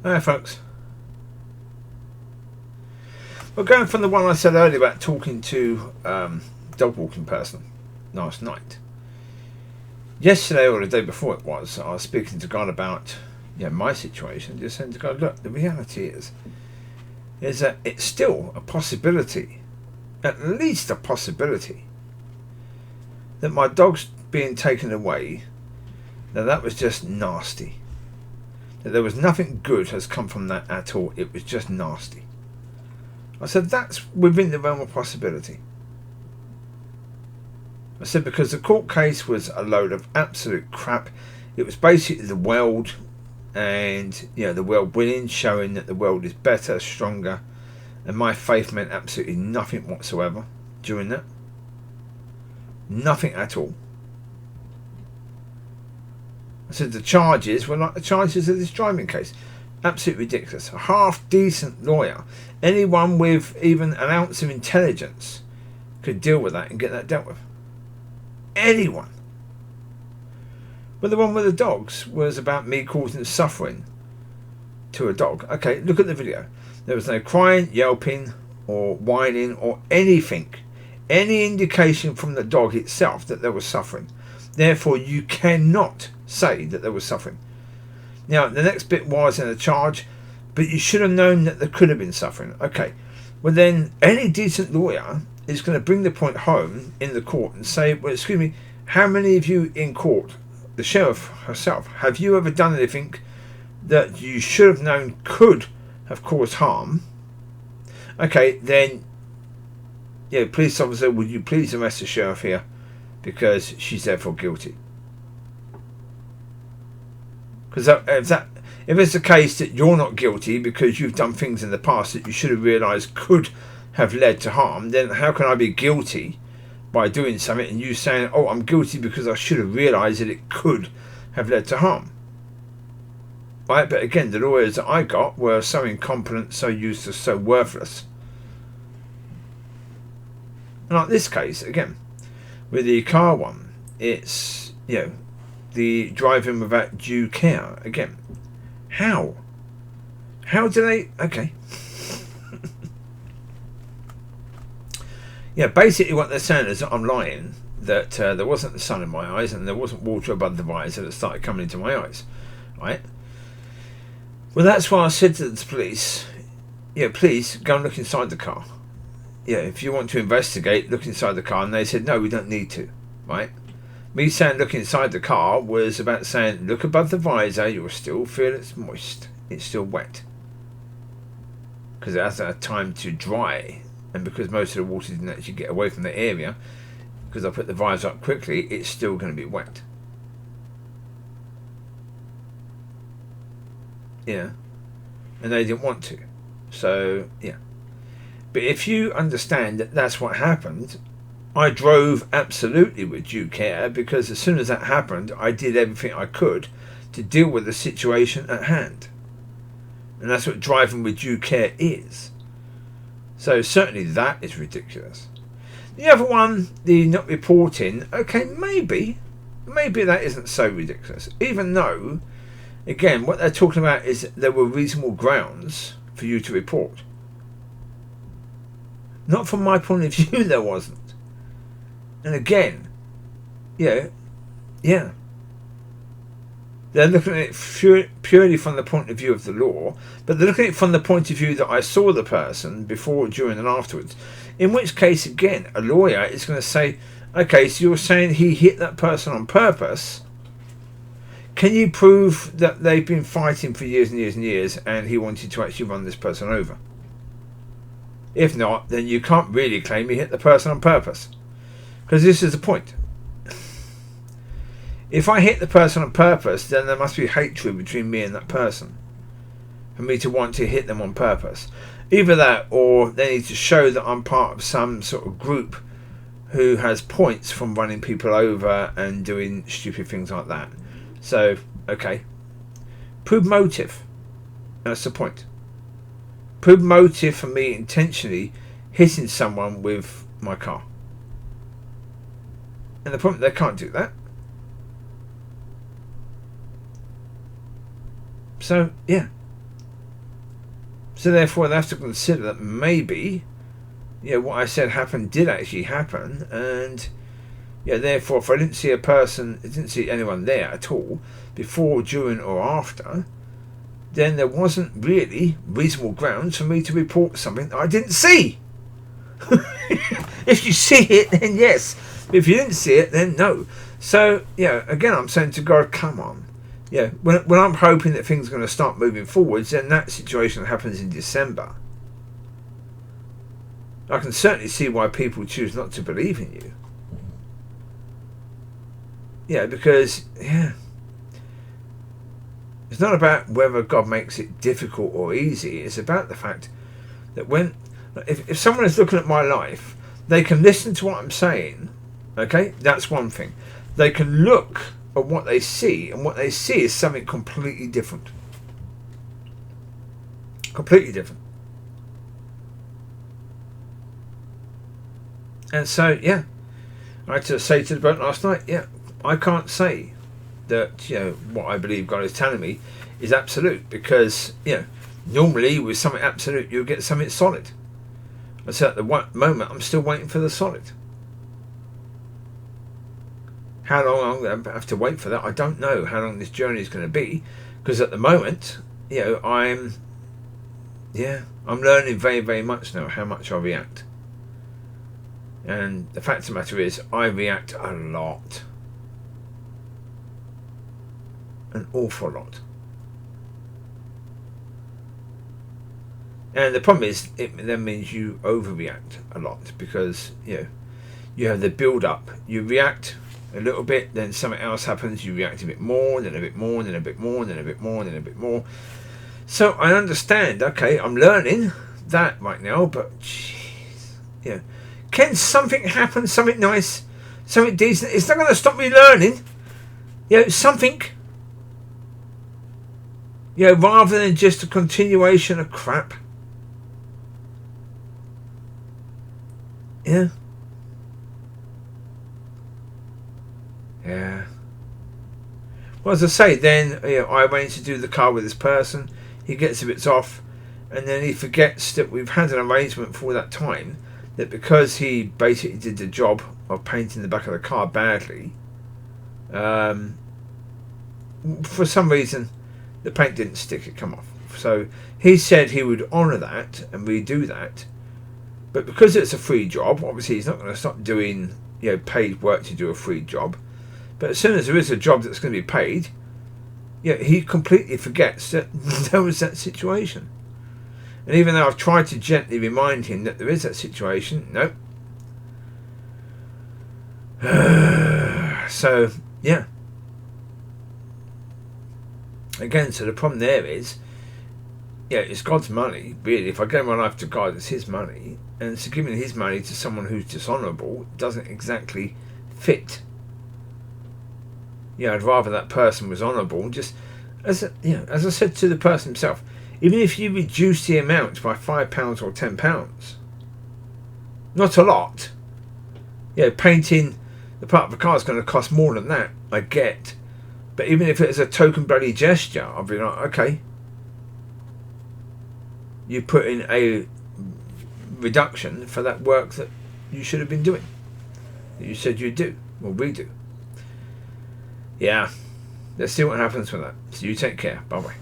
Hi folks. We're going from the one I said earlier about talking to dog walking person last night. Yesterday or the day before I was speaking to God about my situation, just saying to God, look, the reality is that it's still a possibility, at least a possibility, that my dog's being taken away, that was just nasty. That there was nothing good has come from that at all. It was just nasty. I said, that's within the realm of possibility. I said, because the court case was a load of absolute crap. It was basically the world and the world winning, showing that the world is better, stronger, and my faith meant absolutely nothing whatsoever during that. Nothing at all. I said the charges were like the charges of this driving case. Absolutely ridiculous. A half decent lawyer, anyone with even an ounce of intelligence could deal with that and get that dealt with. Anyone. But the one with the dogs was about me causing suffering to a dog. Okay, look at the video. There was no crying, yelping, or whining, or anything. Any indication from the dog itself that there was suffering. Therefore, you cannot say that there was suffering. Now, the next bit was in a charge, but you should have known that there could have been suffering. Okay, well then, any decent lawyer is going to bring the point home in the court and say, well, excuse me, how many of you in court, the sheriff herself, have you ever done anything that you should have known could have caused harm? Okay, then, police officer, would you please arrest the sheriff here, because she's therefore guilty. Because if it's the case that you're not guilty because you've done things in the past that you should have realised could have led to harm, then how can I be guilty by doing something and you saying, oh, I'm guilty because I should have realised that it could have led to harm? Right, but again, the lawyers that I got were so incompetent, so useless, so worthless. And like this case, again, with the car one, it's, the driving without due care. Again, how do they... Okay. Basically what they're saying is that I'm lying, that there wasn't the sun in my eyes and there wasn't water above the visor that started coming into my eyes. Right? Well, that's why I said to the police, please go and look inside the car. If you want to investigate, look inside the car. And they said, no, we don't need to. Right? Me saying look inside the car was about saying look above the visor, you'll still feel it's moist, it's still wet, because it hasn't had time to dry, and because most of the water didn't actually get away from the area, because I put the visor up quickly, it's still going to be wet. And they didn't want to, so but if you understand that that's what happened, I drove absolutely with due care, because as soon as that happened, I did everything I could to deal with the situation at hand. And that's what driving with due care is. So certainly that is ridiculous. The other one, the not reporting, okay, maybe that isn't so ridiculous. Even though, again, what they're talking about is that there were reasonable grounds for you to report. Not from my point of view, there wasn't. And again, they're looking at it purely from the point of view of the law, but they're looking at it from the point of view that I saw the person before, during and afterwards. In which case, again, a lawyer is going to say, okay, so you're saying he hit that person on purpose. Can you prove that they've been fighting for years and years and years and he wanted to actually run this person over? If not, then you can't really claim he hit the person on purpose. Because this is the point. If I hit the person on purpose, then there must be hatred between me and that person for me to want to hit them on purpose. Either that, or they need to show that I'm part of some sort of group who has points from running people over and doing stupid things like that. So, okay. Prove motive. That's the point. Prove motive for me intentionally hitting someone with my car. And the problem, they can't do that. So, So therefore they have to consider that maybe, what I said happened did actually happen, and therefore if I didn't see anyone there at all, before, during or after, then there wasn't really reasonable grounds for me to report something that I didn't see. If you see it, then yes. If you didn't see it, then no. So, again, I'm saying to God, come on. When I'm hoping that things are going to start moving forwards, then that situation happens in December. I can certainly see why people choose not to believe in you. Because, it's not about whether God makes it difficult or easy. It's about the fact that if someone is looking at my life, they can listen to what I'm saying. Okay, that's one thing. They can look at what they see, and what they see is something completely different. Completely different. And so, I had to say to the boat last night, I can't say that what I believe God is telling me is absolute, because normally with something absolute you'll get something solid. And so at the moment I'm still waiting for the solid. How long I'm going to have to wait for that, I don't know. How long this journey is going to be, because at the moment I'm learning very, very much now how much I react. And the fact of the matter is, I react a lot. An awful lot. And the problem is, it then means you overreact a lot, because you have the build up. You react a little bit, then something else happens, you react a bit more, then a bit more, then a bit more, then a bit more, then a bit more. So I understand, okay, I'm learning that right now, but jeez, can something happen, something nice, something decent? It's not going to stop me learning. Something. Rather than just a continuation of crap. Yeah. Well, as I say, then I arranged to do the car with this person. He gets a bit off, and then he forgets that we've had an arrangement for that time, that because he basically did the job of painting the back of the car badly, for some reason the paint didn't stick, it come off. So he said he would honour that and redo that, but because it's a free job, obviously he's not going to stop doing paid work to do a free job. But as soon as there is a job that's going to be paid, he completely forgets that there was that situation. And even though I've tried to gently remind him that there is that situation, nope. So, again, so the problem there is, it's God's money, really. If I give my life to God, it's his money. And so giving his money to someone who's dishonourable doesn't exactly fit. I'd rather that person was honourable. Just as I said to the person himself, even if you reduce the amount by £5 or £10, not a lot. Painting the part of the car is going to cost more than that, I get. But even if it's a token bloody gesture, I'll be like, okay, you put in a reduction for that work that you should have been doing, that you said you'd do, or we do. Let's see what happens with that. So you take care. Bye bye.